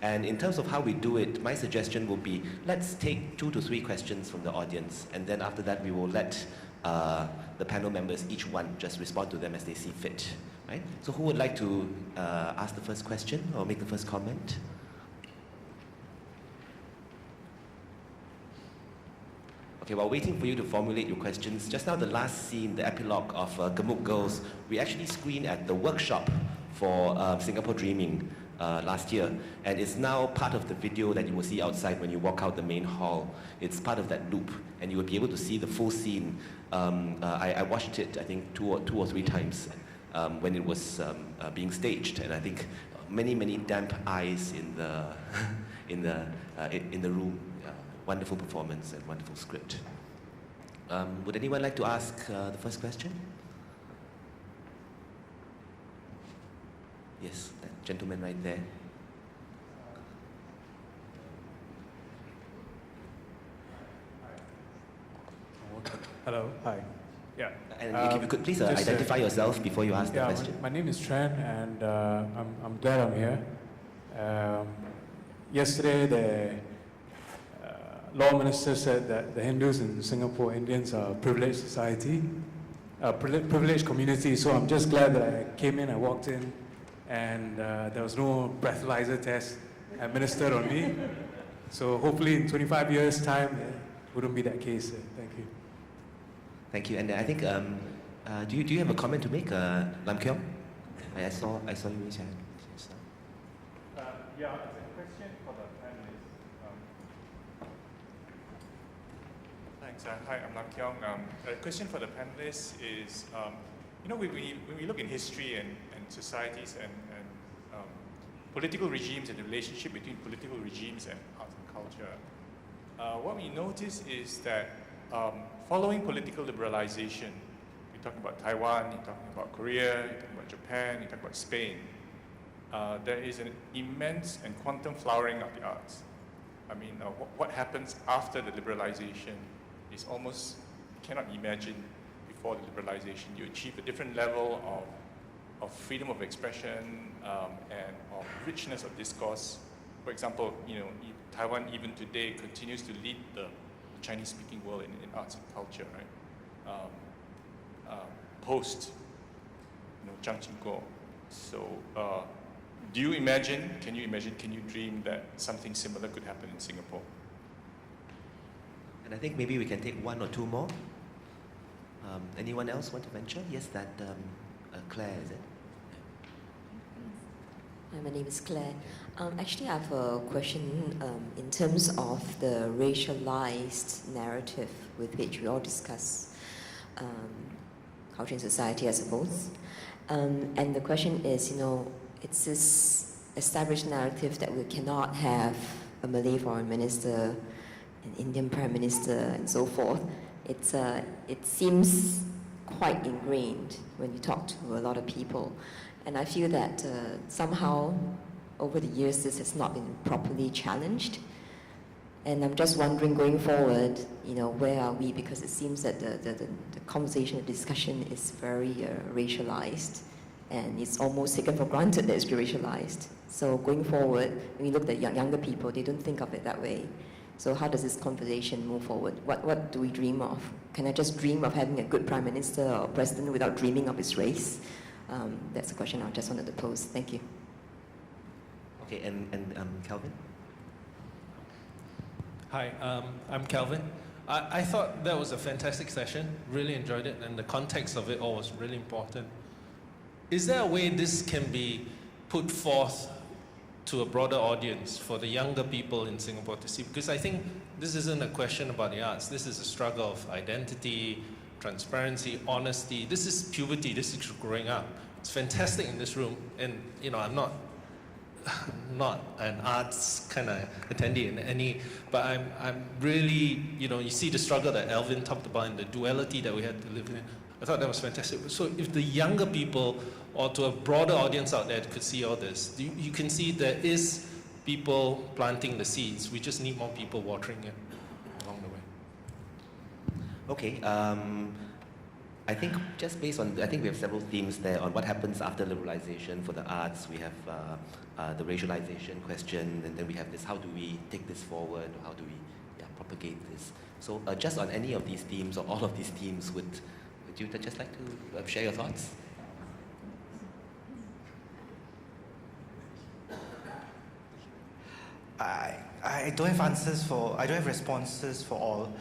And in terms of how we do it, my suggestion will be, let's take 2 to 3 questions from the audience, and then after that we will let the panel members, each one, just respond to them as they see fit. Right? So who would like to ask the first question or make the first comment? Okay, while waiting for you to formulate your questions, just now the last scene, the epilogue of Gemuk Girls, we actually screened at the workshop for Singapore Dreaming last year, and it's now part of the video that you will see outside when you walk out the main hall. It's part of that loop, and you will be able to see the full scene. I watched it, I think, two or three times when it was being staged, and I think many damp eyes in the in the room. Wonderful performance and wonderful script. Would anyone like to ask the first question? Yes, that gentleman right there. Hello, hi. Yeah. And if you could please identify yourself before you ask the question. My name is Tran, and I'm glad I'm here. Yesterday, the law minister said that the Hindus in Singapore, Indians, are a privileged society, a privileged community. So I'm just glad that I came in, I walked in, and there was no breathalyzer test administered on me. So hopefully in 25 years' time, it wouldn't be that case. Thank you. Thank you. And I think, do you have a comment to make, Lam Kiong? I saw you raise your hand. Yeah, it's a question for the panelists. Thanks. Hi, I'm Lam Kiong. A question for the panelists is, you know, when we look in history and societies and political regimes and the relationship between political regimes and arts and culture, what we notice is that following political liberalization, you're talking about Taiwan, you're talking about Korea, you're talking about Japan, you're talking about Spain, there is an immense and quantum flowering of the arts. I mean, what happens after the liberalization is almost, you cannot imagine before the liberalization. You achieve a different level of freedom of expression and of richness of discourse. For example, you know, Taiwan even today continues to lead the Chinese-speaking world in arts and culture, right? Post, you know, Zhang Jingguo. So, do you imagine, can you dream that something similar could happen in Singapore? And I think maybe we can take 1 or 2 more. Anyone else want to venture? Yes, that Claire, is it? Hi, my name is Claire. Actually, I have a question in terms of the racialized narrative with which we all discuss culture and society, I suppose. And the question is, you know, it's this established narrative that we cannot have a Malay foreign minister, an Indian prime minister, and so forth. It seems quite ingrained when you talk to a lot of people. And I feel that somehow, over the years, this has not been properly challenged. And I'm just wondering, going forward, you know, where are we? Because it seems that the conversation, the discussion is very racialized, and it's almost taken for granted that it's racialized. So going forward, when you look at younger people, they don't think of it that way. So how does this conversation move forward? What do we dream of? Can I just dream of having a good prime minister or president without dreaming of his race? That's the question I just wanted to pose. Thank you. Okay, and Calvin? Hi, I'm Calvin. I thought that was a fantastic session, really enjoyed it, and the context of it all was really important. Is there a way this can be put forth to a broader audience for the younger people in Singapore to see? Because I think this isn't a question about the arts. This is a struggle of identity, transparency, honesty. This is puberty. This is growing up. It's fantastic in this room. And, you know, I'm not an arts kind of attendee in any, but I'm really, you know, you see the struggle that Alvin talked about and the duality that we had to live in. I thought that was fantastic. So if the younger people, or to a broader audience out there, could see all this, you can see there is people planting the seeds. We just need more people watering it along the way. Okay. I think just based on, I think we have several themes there on what happens after liberalization for the arts. We have the racialization question, and then we have this, how do we take this forward, or how do we propagate this? So just on any of these themes, or all of these themes, would you just like to share your thoughts? I don't have answers for, I don't have responses for all,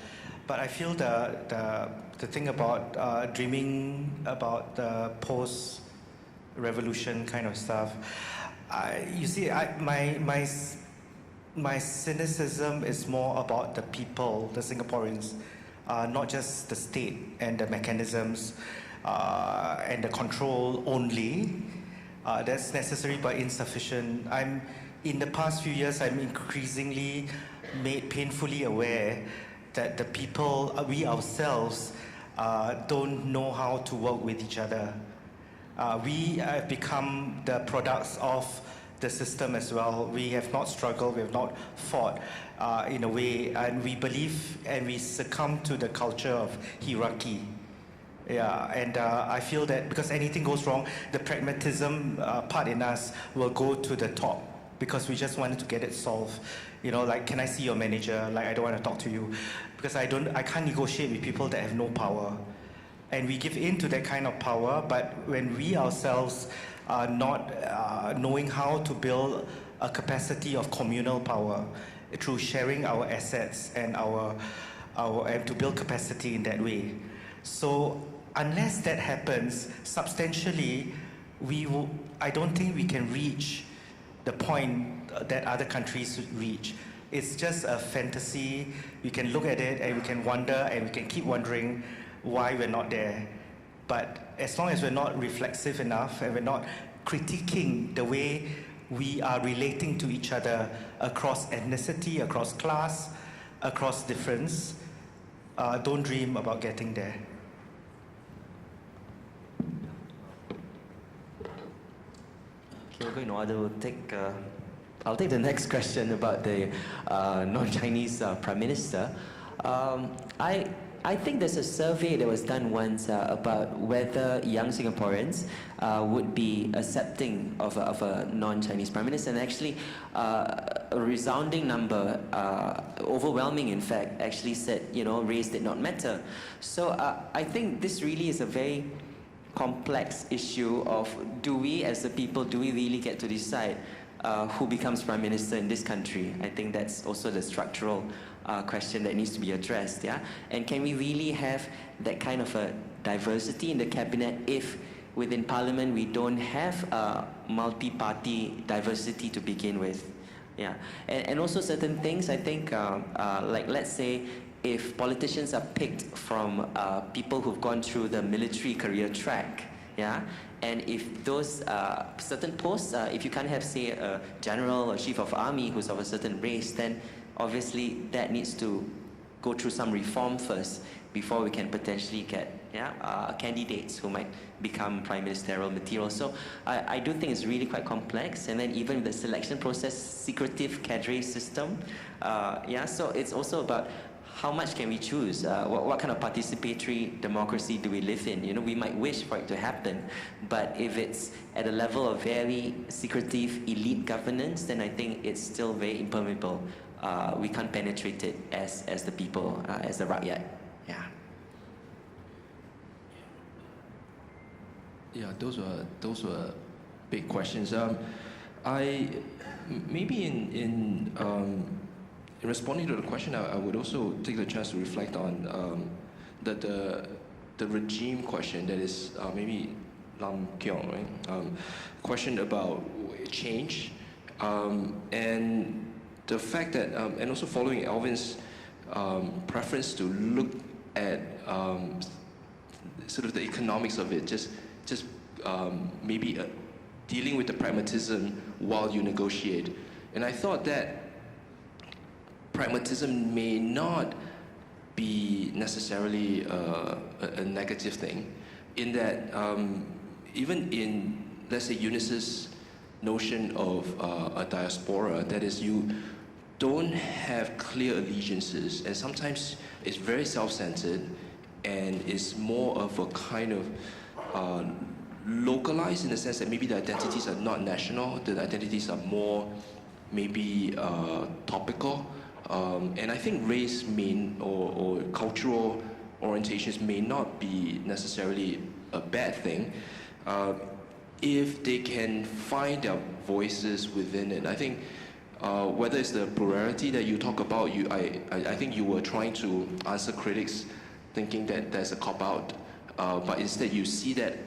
but I feel the thing about dreaming about the post-revolution kind of stuff, you see, my cynicism is more about the people, the Singaporeans, not just the state and the mechanisms and the control only. That's necessary but insufficient. In the past few years, I'm increasingly made painfully aware that the people, we ourselves, don't know how to work with each other. We have become the products of the system as well. We have not struggled, we have not fought in a way, and we believe and we succumb to the culture of hierarchy. Yeah, and I feel that because anything goes wrong, the pragmatism part in us will go to the top, because we just wanted to get it solved. You know, like, can I see your manager? Like, I don't want to talk to you. Because I can't negotiate with people that have no power. And we give in to that kind of power, but when we ourselves are not knowing how to build a capacity of communal power through sharing our assets and and to build capacity in that way. So unless that happens, substantially, I don't think we can reach the point that other countries reach. It's just a fantasy. We can look at it and we can wonder and we can keep wondering why we're not there. But as long as we're not reflexive enough and we're not critiquing the way we are relating to each other across ethnicity, across class, across difference, don't dream about getting there. Okay, I'll take the next question about the non-Chinese Prime Minister. I think there's a survey that was done once about whether young Singaporeans would be accepting of a non-Chinese Prime Minister, and actually a resounding number, overwhelming in fact, actually said, race did not matter. So I think this really is a very complex issue of, do we as a people, do we really get to decide who becomes Prime Minister in this country? I think that's also the structural question that needs to be addressed, yeah? And can we really have that kind of a diversity in the cabinet if within Parliament we don't have multi-party diversity to begin with? Yeah, and also certain things, I think, like let's say, if politicians are picked from people who've gone through the military career track, yeah, and if those certain posts, if you can't have, say, a general or chief of army who's of a certain race, then obviously that needs to go through some reform first before we can potentially get candidates who might become prime ministerial material. So I do think it's really quite complex, and then even the selection process, secretive cadre system, so it's also about how much can we choose? What kind of participatory democracy do we live in? We might wish for it to happen, but if it's at a level of very secretive elite governance, then I think it's still very impermeable. We can't penetrate it as the people, as the rakyat. Yeah. Yeah, those were big questions. Maybe in responding to the question, I would also take the chance to reflect on the regime question that is maybe Lam Kiong, right? Question about change and the fact that, and also following Alvin's preference to look at sort of the economics of it, just maybe dealing with the pragmatism while you negotiate. And I thought that pragmatism may not be necessarily a negative thing, in that even in, let's say, Eunice's notion of a diaspora, that is, you don't have clear allegiances, and sometimes it's very self-centered, and is more of a kind of localized in the sense that maybe the identities are not national, the identities are more maybe topical. And I think race or cultural orientations may not be necessarily a bad thing if they can find their voices within it. I think whether it's the plurality that you talk about, I think you were trying to answer critics thinking that there's a cop-out, but instead you see that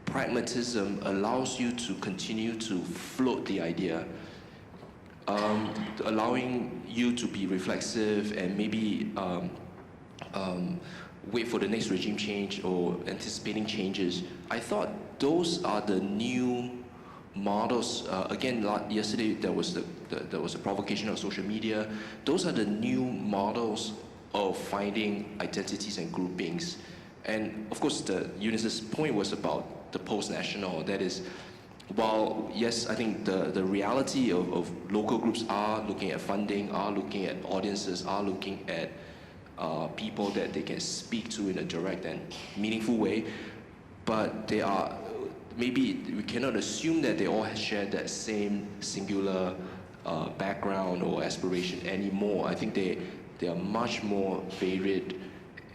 pragmatism allows you to continue to float the idea, allowing you to be reflexive and maybe wait for the next regime change or anticipating changes. I thought those are the new models. Again, yesterday there was a provocation of social media. Those are the new models of finding identities and groupings. And of course, Eunice's point was about the post-national. That is, while yes, I think the reality of local groups are looking at funding, are looking at audiences, are looking at people that they can speak to in a direct and meaningful way, but they are, maybe we cannot assume that they all share that same singular background or aspiration anymore. I think they are much more varied,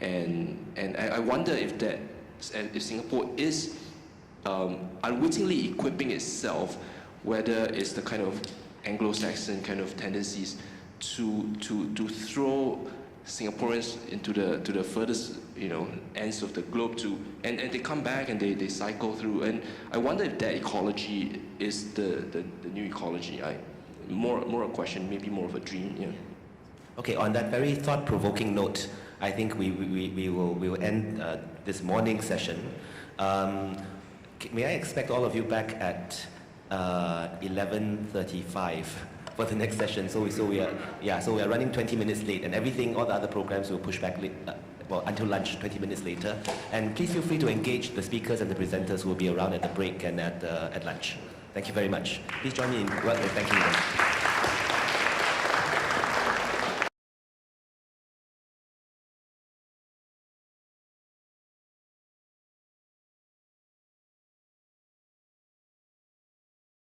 and I wonder if Singapore is unwittingly equipping itself, whether it's the kind of Anglo-Saxon kind of tendencies to throw Singaporeans into the furthest ends of the globe and they come back and they cycle through, and I wonder if that ecology is the new ecology. More a question, maybe more of a dream. Yeah. Okay, on that very thought-provoking note, I think we will end this morning session. May I expect all of you back at 11:35 for the next session? So we are running 20 minutes late, and all the other programs will push back until lunch, 20 minutes later. And please feel free to engage the speakers and the presenters who will be around at the break and at lunch. Thank you very much. Please join me in thanking them.